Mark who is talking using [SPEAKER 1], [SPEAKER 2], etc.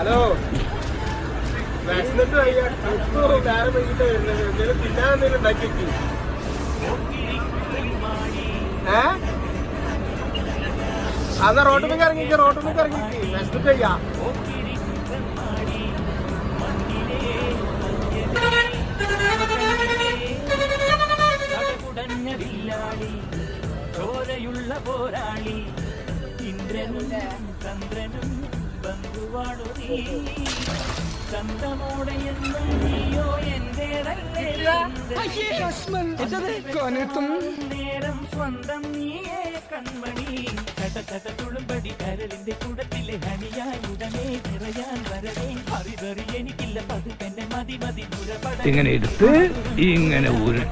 [SPEAKER 1] hello വിശന്നിട്ട് വയ്യ വേറെ വൈകിട്ട് വരുന്നത് എന്തെങ്കിലും തിന്നാൻ എന്തെങ്കിലും ഉണ്ടാക്കി വെക്കി അന്നാ റോട്ടിലേക്ക് ഇറങ്ങിക്ക് വിശന്നിട്ട് വയ്യ
[SPEAKER 2] ചോരയുള്ള പോരാളി ഇന്ദ്രനും ചന്ദ്രനും ബന്ധുവാണു നീ ചന്തമോടെ എന്നും നീയോ എന്റേതല്ലേ നേരം സ്വന്തം നീയേ കൺമണി ചട്ട തുളുമ്പടി കരളിന്റെ കൂടത്തിലെ ഹണിയായി ഉടനെ നിറയാൻ വരവേ അറിവറി എനിക്കില്ല പതുക്കെന്റെ മതി
[SPEAKER 3] ഇങ്ങനെ എടുത്ത് ഇങ്ങനെ ഊരി